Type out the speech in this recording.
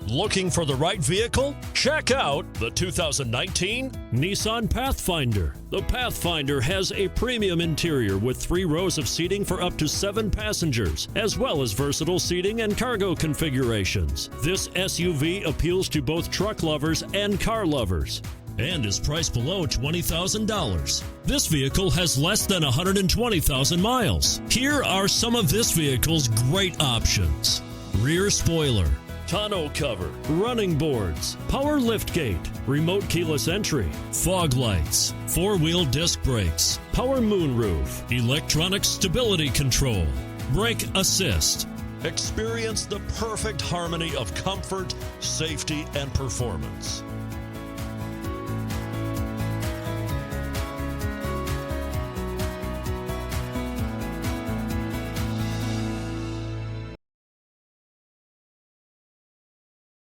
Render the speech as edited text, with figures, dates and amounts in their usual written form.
Looking for the right vehicle? Check out the 2019 Nissan Pathfinder. The Pathfinder has a premium interior with 3 rows of seating for up to 7 passengers, as well as versatile seating and cargo configurations. This SUV appeals to both truck lovers and car lovers and is priced below $20,000. This vehicle has less than 120,000 miles. Here are some of this vehicle's great options: rear spoiler, tonneau cover, running boards, power liftgate, remote keyless entry, fog lights, 4-wheel disc brakes, power moonroof, electronic stability control, brake assist. Experience the perfect harmony of comfort, safety, and performance.